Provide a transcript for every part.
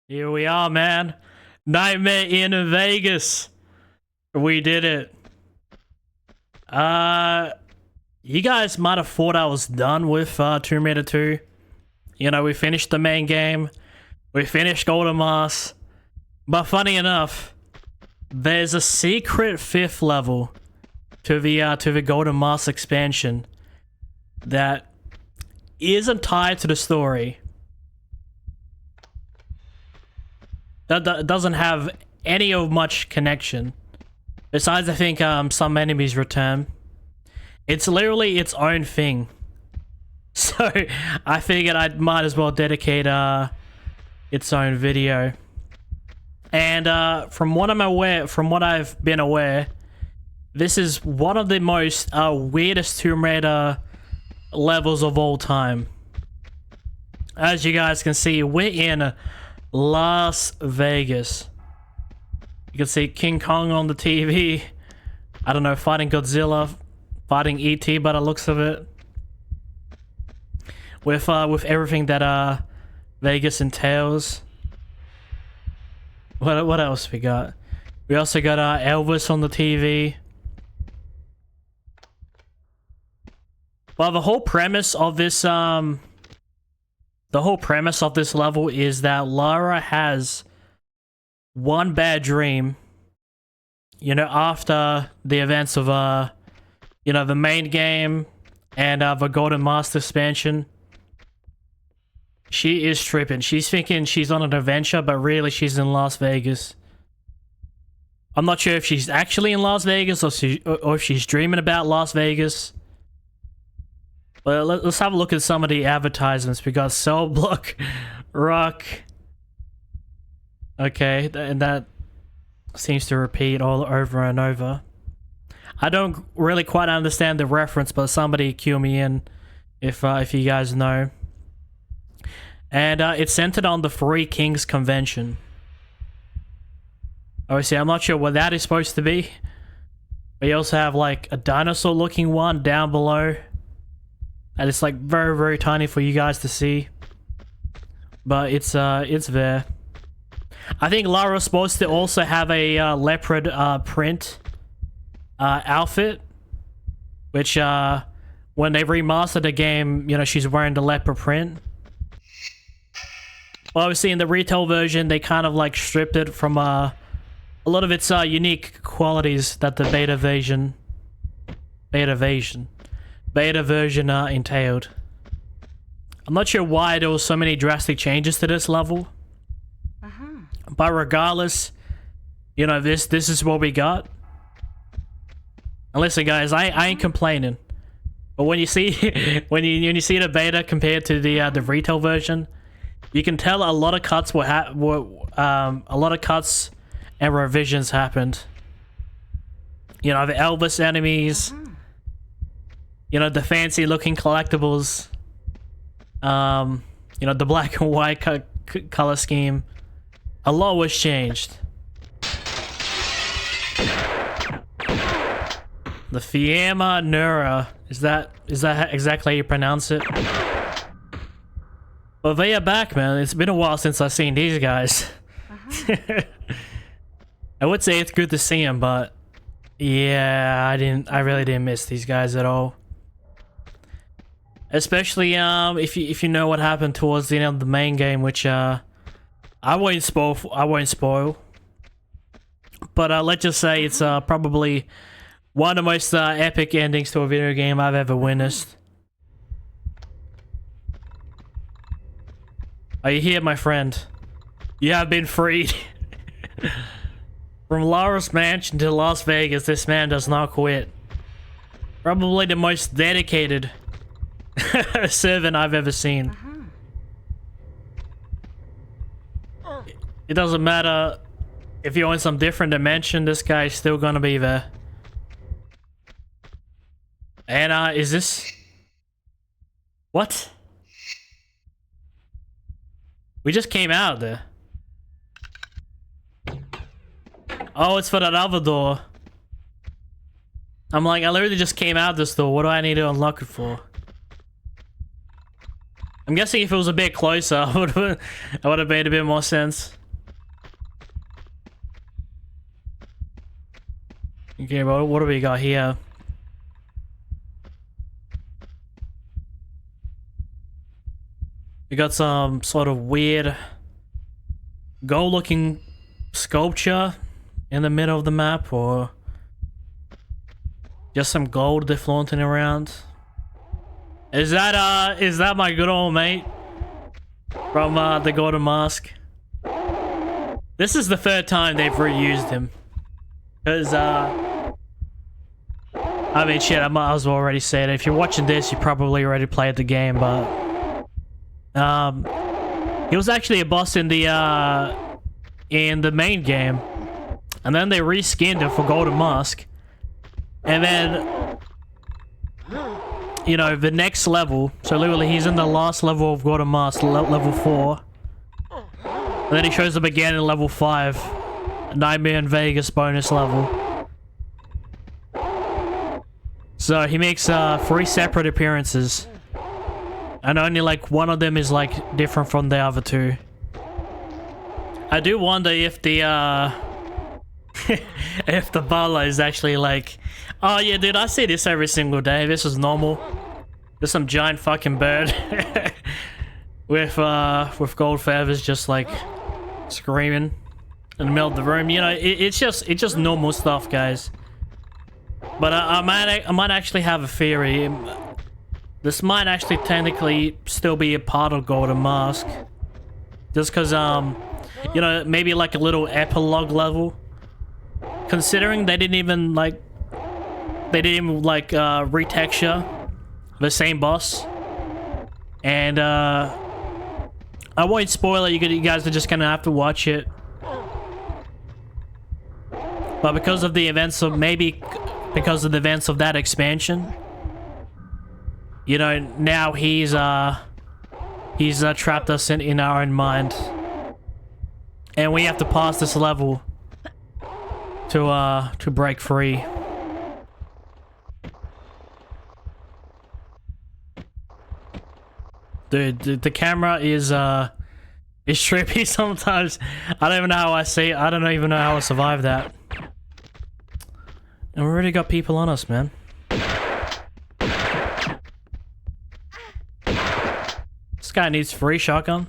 Here we are, man. Nightmare in Vegas. We did it. You guys might have thought I was done with Tomb Raider 2. You know, we finished the main game. We finished Golden Mask. But funny enough, there's a secret 5th level to the Golden Mask expansion that isn't tied to the story. That doesn't have any of much connection. Besides, I think some enemies return. It's literally its own thing. So I figured I might as well dedicate its own video. And from what I've been aware, this is one of the most weirdest Tomb Raider levels of all time. As you guys can see, we're in Las Vegas. You can see King Kong on the TV. I don't know, fighting Godzilla, fighting E.T. by the looks of it. With everything that Vegas entails. What else we got? We also got Elvis on the TV. Well, the whole premise of this level is that Lara has one bad dream, you know, after the events of you know, the main game and the Golden Mask expansion. She is tripping. She's thinking she's on an adventure, but really she's in Las Vegas. I'm not sure if she's actually in Las Vegas or if she's dreaming about Las Vegas. Well, let's have a look at some of the advertisements. We got Cell Block, Rock. Okay, and that seems to repeat all over and over. I don't really quite understand the reference, but somebody cue me in if you guys know. And it's centered on the Three Kings Convention. Obviously, I'm not sure what that is supposed to be. We also have like a dinosaur-looking one down below. And it's like very, very tiny for you guys to see. But it's there. I think Lara's supposed to also have a leopard print outfit. Which, when they remastered the game, you know, she's wearing the leopard print. Well, obviously in the retail version, they kind of like stripped it from a lot of its unique qualities that the beta version entailed. I'm not sure why there was so many drastic changes to this level. But regardless, you know, this is what we got. And listen, guys, I ain't complaining. But when you see when you see the beta compared to the retail version, you can tell a lot of cuts a lot of cuts and revisions happened. You know, the Elvis enemies. You know, the fancy looking collectibles. You know, the black and white color scheme. A lot was changed. The Fiamma Nura. Is that exactly how you pronounce it? But they are back, man. It's been a while since I've seen these guys. I would say it's good to see them, but yeah, I really didn't miss these guys at all. Especially if you know what happened towards the end of the main game, which I won't spoil. But let's just say it's probably one of the most epic endings to a video game I've ever witnessed. Are you here, my friend? You have been freed. From Lara's mansion to Las Vegas, this man does not quit. Probably the most dedicated servant I've ever seen. It doesn't matter if you're in some different dimension, this guy's still gonna be there. And is this... What? We just came out of there. Oh, it's for that other door. I'm like, I literally just came out this door. What do I need to unlock it for? I'm guessing if it was a bit closer, it would have made a bit more sense. Okay, what do we got here? We got some sort of weird gold-looking sculpture in the middle of the map, or just some gold they're flaunting around. Is that my good old mate from the Golden Mask? This is the third time they've reused him. Because, I mean, shit, I might as well already say it. If you're watching this, you probably already played the game, but... he was actually a boss in the main game. And then they reskinned him for Golden Mask. And then... you know, the next level, so literally he's in the last level of Golden Mask, level 4. And then he shows up again in level 5. Nightmare in Vegas bonus level. So he makes 3 separate appearances. And only like one of them is like different from the other 2. I do wonder if the if the butler is actually like, oh yeah dude, I see this every single day, this is normal. There's some giant fucking bird with gold feathers just like screaming in the middle of the room. You know, it's just normal stuff, guys. But I might actually have a theory. This might actually technically still be a part of Golden Mask, just because you know, maybe like a little epilogue level. Considering they didn't even retexture the same boss, and I won't spoil it. You guys are just gonna have to watch it. But because of the events of that expansion, you know, now he's trapped us in our own mind, and we have to pass this level to break free. Dude, the camera is trippy sometimes. I don't even know how I see it. I don't even know how I survived that. And we already got people on us, man. This guy needs free shotgun.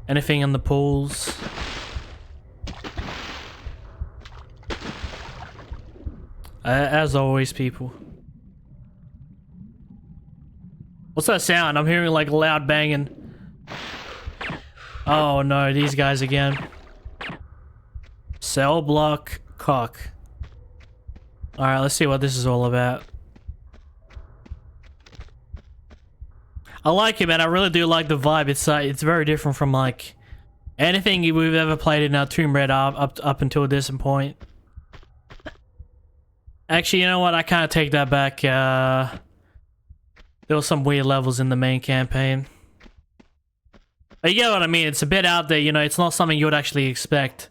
Anything in the pools? As always, people. What's that sound? I'm hearing like loud banging. Oh no, these guys again. Cell block cock. Alright, let's see what this is all about. I like it, man. I really do like the vibe. It's very different from like anything we've ever played in our Tomb Raider up until this point. Actually, you know what? I kind of take that back. There were some weird levels in the main campaign. But you get what I mean? It's a bit out there, you know. It's not something you would actually expect.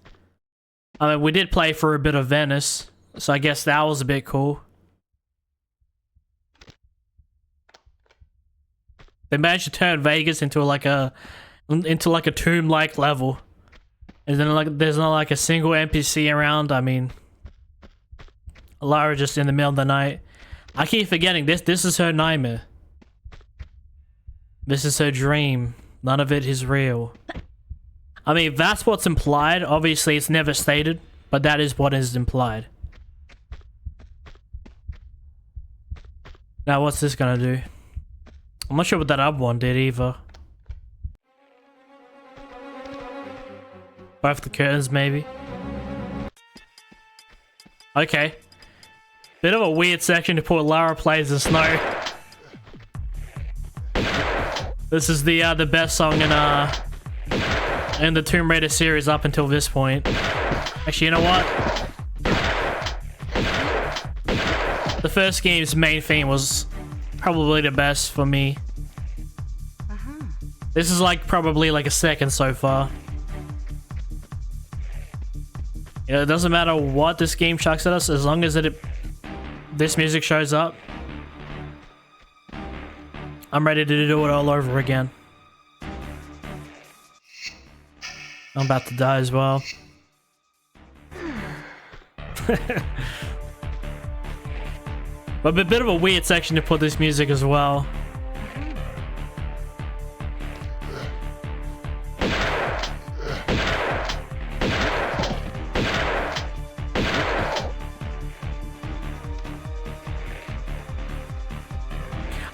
I mean, we did play for a bit of Venice, so I guess that was a bit cool. They managed to turn Vegas into like a tomb-like level, and then like there's not like a single NPC around. I mean, Lara just in the middle of the night. I keep forgetting this is her nightmare. This is her dream. None of it is real. I mean, that's what's implied. Obviously, it's never stated, but that is what is implied. Now, what's this gonna do? I'm not sure what that other one did either. Both the curtains, maybe. Okay. Bit of a weird section to put Lara plays the snow. This is the best song in the Tomb Raider series up until this point. Actually, you know what? The first game's main theme was probably the best for me. This is like probably like a second so far. Yeah, it doesn't matter what this game chucks at us, as long as this music shows up. I'm ready to do it all over again. I'm about to die as well. But a bit of a weird section to put this music as well.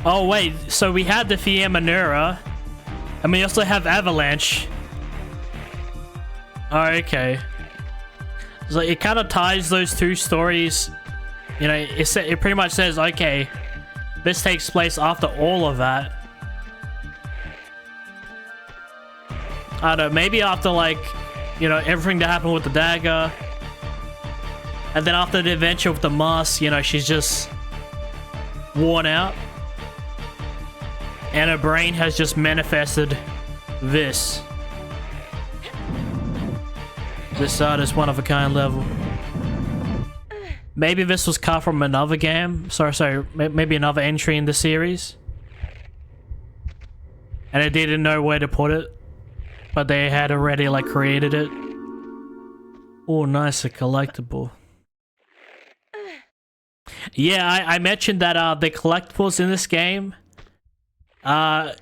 Oh wait, so we had the Fiamanura, and we also have Avalanche. Oh, okay. So it kind of ties those two stories. You know, it pretty much says, okay, this takes place after all of that. I don't know, maybe after, like, you know, everything that happened with the dagger. And then after the adventure with the mask, you know, she's just worn out. And her brain has just manifested this. This artist one-of-a-kind level. Maybe this was cut from another game. Sorry, maybe another entry in the series. And they didn't know where to put it. But they had already, like, created it. Oh, nice, a collectible. Yeah, I mentioned that the collectibles in this game... the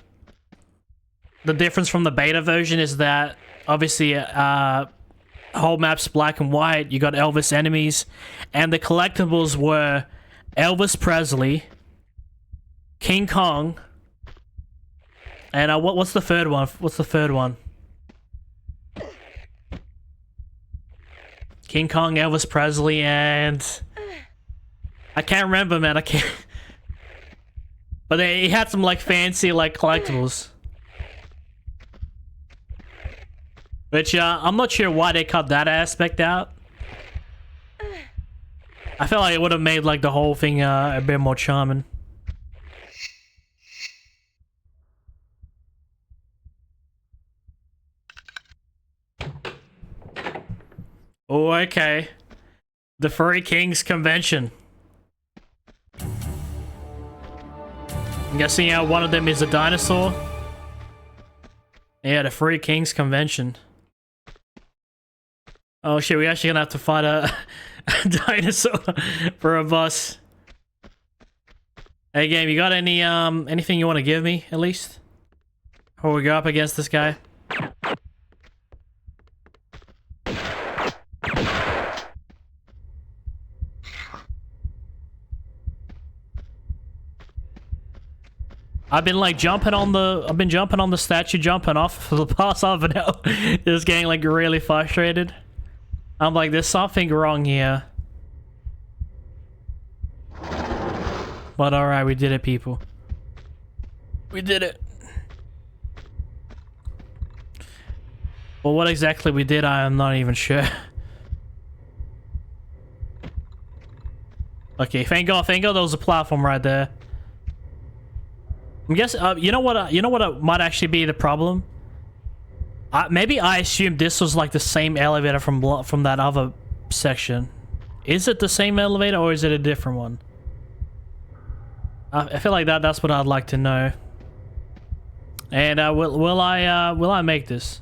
difference from the beta version is that obviously whole map's black and white. You got Elvis enemies, and the collectibles were Elvis Presley, King Kong, and what's the third one? What's the third one? King Kong, Elvis Presley, and I can't remember, man. I can't. But he had some, like, fancy, like, collectibles. Which, I'm not sure why they cut that aspect out. I feel like it would have made, like, the whole thing, a bit more charming. Oh, okay. The Furry Kings Convention. I'm guessing one of them is a dinosaur. Yeah, the Furry Kings Convention. Oh shit, we actually gonna have to fight a dinosaur for a bus. Hey game, you got any anything you want to give me at least? Before we go up against this guy? I've been like jumping on the statue, jumping off for the past half an hour. Just getting like really frustrated. I'm like, there's something wrong here. But alright, we did it, people. We did it. Well, what exactly we did, I am not even sure. Okay, thank God there was a platform right there. I'm guessing, you know what might actually be the problem? Maybe I assumed this was like the same elevator from that other section. Is it the same elevator or is it a different one? I feel like that's what I'd like to know. And will I make this?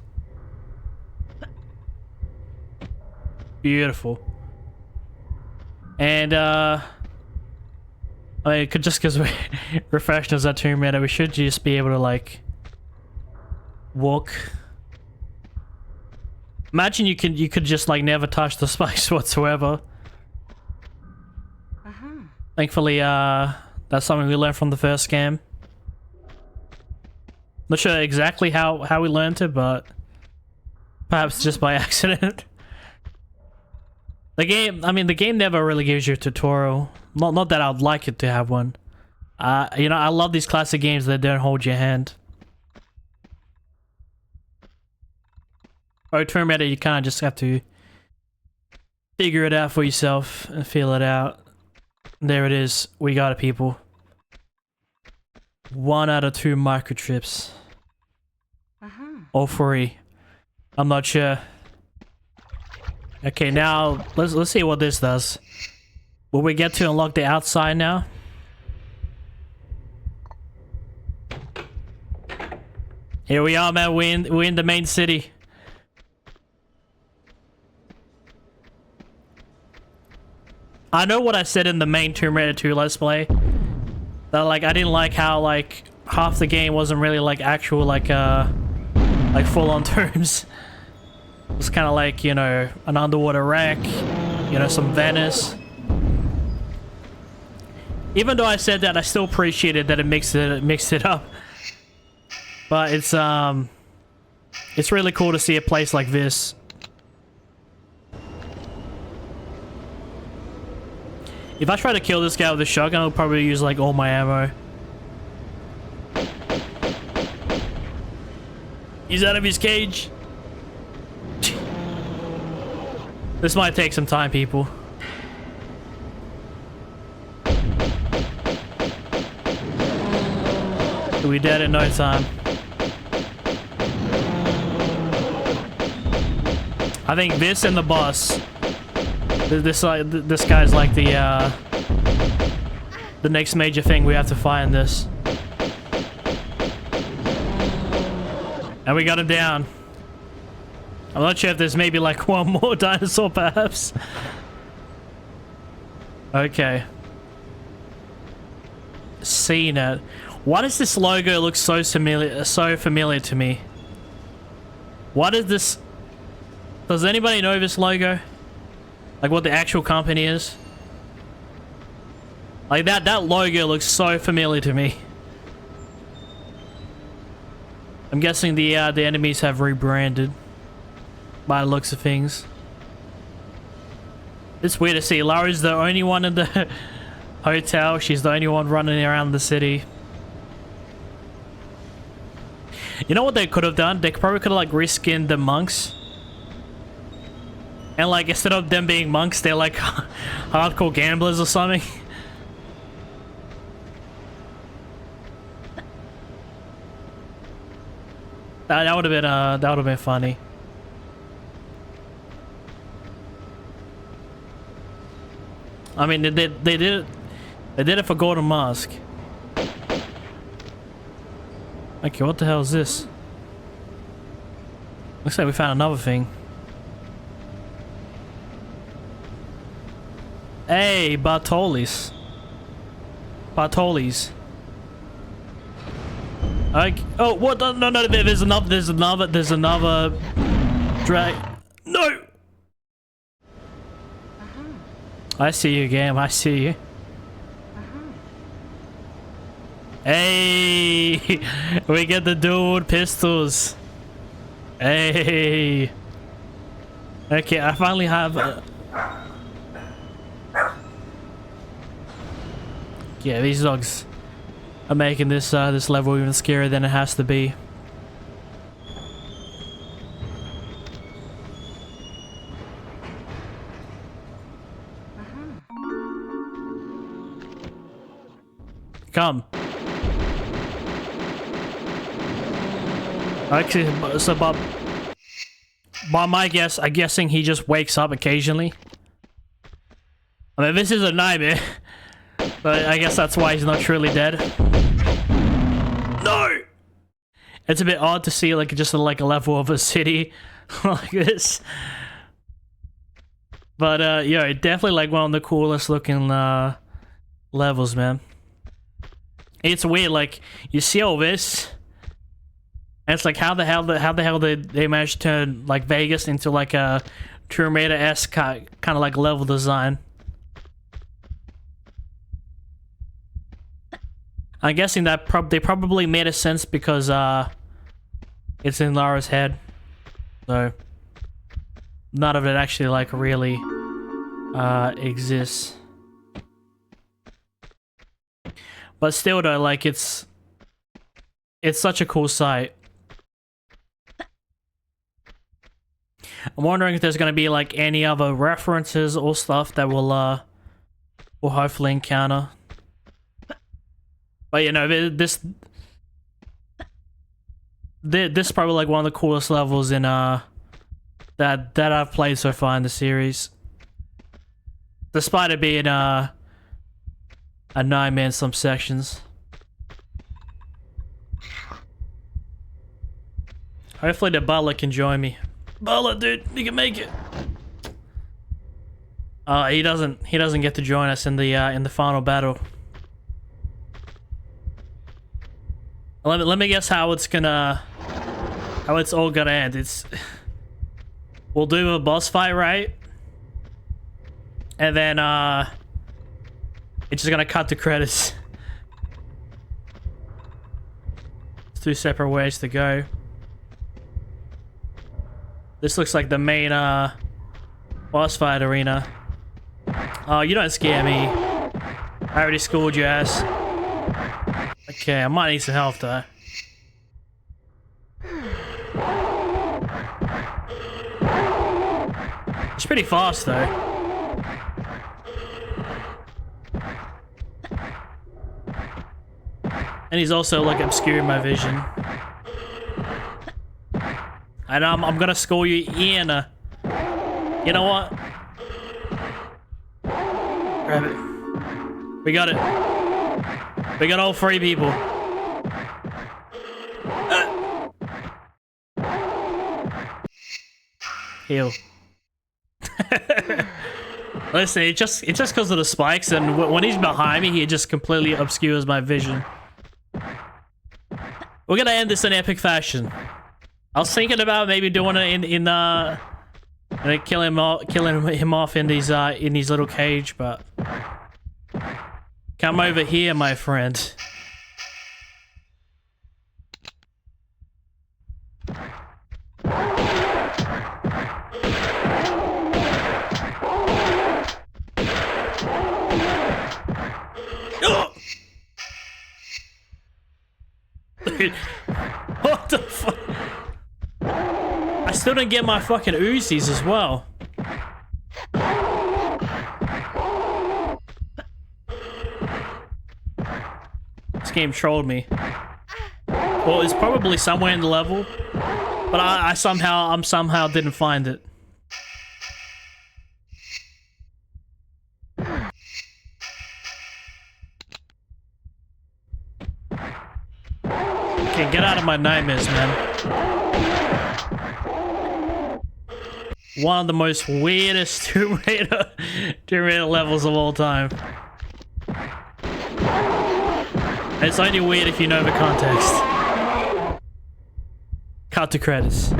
Beautiful. And I mean, just because we're freshness at Tomb Raider, we should just be able to like walk. Imagine you could just like never touch the spikes whatsoever. Thankfully, that's something we learned from the first game. Not sure exactly how we learned it, but perhaps just by accident. The game never really gives you a tutorial. Not that I'd like it to have one. You know, I love these classic games that don't hold your hand. Or Tomb Raider, you kind of just have to figure it out for yourself and feel it out. There it is. We got it, people. 1 out of 2 microchips. Or 3. I'm not sure. Okay, now let's see what this does. Will we get to unlock the outside now? Here we are, man. We're in the main city. I know what I said in the main Tomb Raider 2 Let's Play. That like I didn't like how like half the game wasn't really like actual like full-on tombs. It was kind of like, you know, an underwater wreck, you know, some Venice. Even though I said that, I still appreciated that it mixed it up. But it's really cool to see a place like this. If I try to kill this guy with a shotgun, I'll probably use like all my ammo. He's out of his cage. This might take some time, people. We'll be dead in no time. I think this and the boss. This guy's like the next major thing we have to fight in this. And we got him down. I'm not sure if there's maybe like one more dinosaur, perhaps. Okay. Seen it. Why does this logo look so familiar to me? What is this? Does anybody know this logo? Like what the actual company is? Like that logo looks so familiar to me. I'm guessing the enemies have rebranded by the looks of things. It's weird to see Lara's the only one in the hotel. She's the only one running around the city. You know what they could have done? They probably could have like reskinned the monks. And like instead of them being monks, they're like hardcore gamblers or something. That would have been funny. I mean, they did it for Golden Mask. Okay, what the hell is this? Looks like we found another thing. Hey, Bartoli's. Oh, what? No, there's another drag. No! I see you, game. I see you. Hey! We get the dual pistols. Hey! Okay, I finally have... Yeah, these dogs are making this this level even scarier than it has to be. Come. Actually, so by my guess, I'm guessing he just wakes up occasionally. I mean, this is a nightmare. But I guess that's why he's not truly dead. No! It's a bit odd to see like just like a level of a city like this. But yeah, definitely like one of the coolest looking levels, man. It's weird, like you see all this, and it's like how the hell did they manage to turn like Vegas into like a Tomb Raider-esque kind of like level design. I'm guessing that they probably made a sense because it's in Lara's head, so none of it actually like really exists. But still though, like it's such a cool sight. I'm wondering if there's gonna be like any other references or stuff that we'll hopefully encounter. But you know, this is probably like one of the coolest levels in that I've played so far in the series. Despite it being a nightmare in some sections. Hopefully the butler can join me. Butler, dude, you can make it. He doesn't get to join us in the final battle. Let me guess how it's all gonna end. We'll do a boss fight, right? And then it's just gonna cut the credits. It's two separate ways to go. This looks like the main boss fight arena. Oh, you don't scare me. I already schooled your ass. Okay, I might need some help though. It's pretty fast though. And he's also like obscuring my vision. And I'm gonna score you in. You know what? Grab it. We got it. We got all three people. Heal. Listen, it's just because of the spikes, and when he's behind me, he just completely obscures my vision. We're gonna end this in epic fashion. I was thinking about maybe doing it in killing him off in these little cage, but come over here, my friend. Dude, what the fuck? I still didn't get my fucking Uzis as well. This game trolled me. Well, it's probably somewhere in the level, but I somehow didn't find it. Okay, get out of my nightmares, man. One of the most weirdest Tomb Raider levels of all time. It's only weird if you know the context. Cut to credits.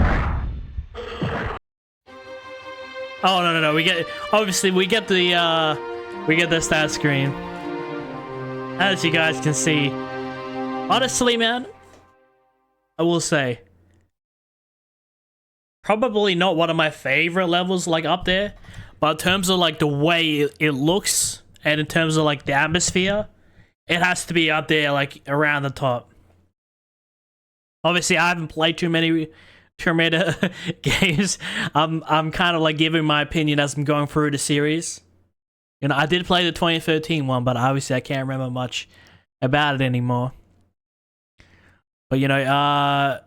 Oh no, we get the stat screen. As you guys can see. Honestly, man, I will say, probably not one of my favorite levels, like, up there, but in terms of like the way it looks and in terms of like the atmosphere, it has to be up there, like around the top. Obviously, I haven't played too many Tomb Raider games. I'm kind of like giving my opinion as I'm going through the series. You know, I did play the 2013 one, but obviously I can't remember much about it anymore. But you know,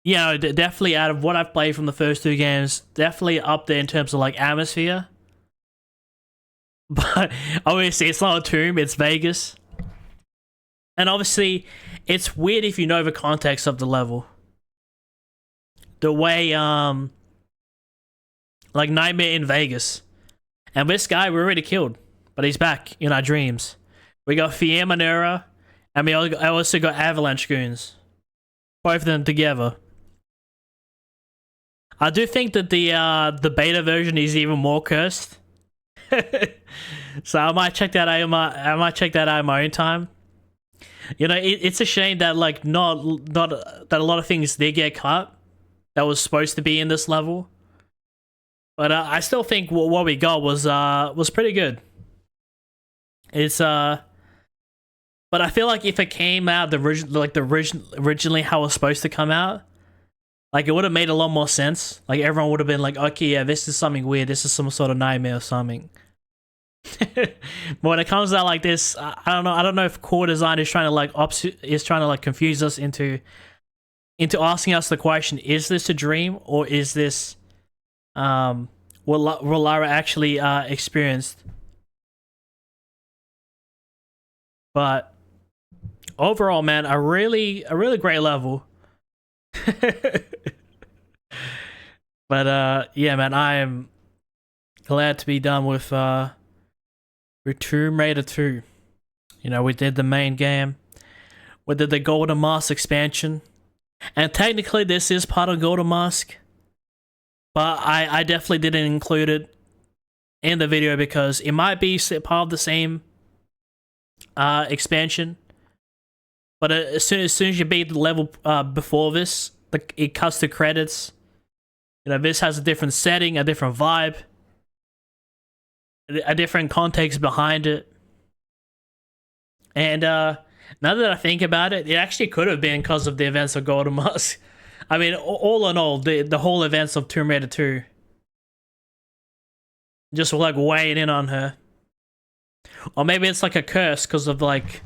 definitely out of what I've played from the first two games, definitely up there in terms of like atmosphere. But obviously, it's not a tomb; it's Vegas. And obviously, it's weird if you know the context of the level. The way, like Nightmare in Vegas, and this guy we already killed, but he's back in our dreams. We got Fiamma Manera, and we also got Avalanche Goons. Both of them together. I do think that the beta version is even more cursed. So I might check that out. I might check that out in my own time. You know, it's a shame that like not that a lot of things did get cut that was supposed to be in this level. But I still think what we got was pretty good. It's but I feel like if it came out originally how it was supposed to come out, like it would have made a lot more sense. Like everyone would have been like, okay, yeah, this is something weird. This is some sort of nightmare or something. But when it comes out like this, I don't know. I don't know if core design is trying to like confuse us into asking us the question: is this a dream or is this what Lara actually experienced? But overall, man, a really great level. But yeah, man, glad to be done with Tomb Raider 2. You know, we did the main game. We did the Golden Mask expansion. And technically this is part of Golden Mask. But I definitely didn't include it in the video because it might be part of the same expansion. But as soon as you beat the level before this, it cuts to credits. You know, this has a different setting, a different vibe, a different context behind it. And now that I think about it, it actually could have been because of the events of Golden Mask. I mean, all in all, the whole events of Tomb Raider 2 just like weighing in on her. Or maybe it's like a curse because of like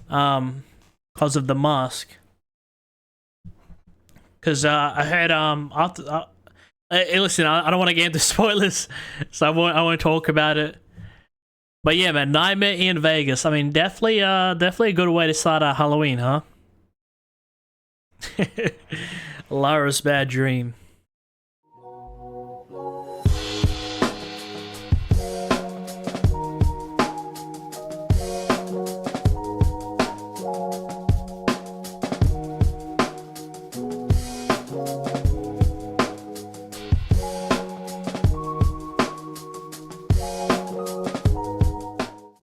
because of the mask. Because I heard after hey, listen, I don't want to get into spoilers, so I won't talk about it. But yeah, man, Nightmare in Vegas. I mean, definitely a good way to start Halloween, huh? Lara's bad dream.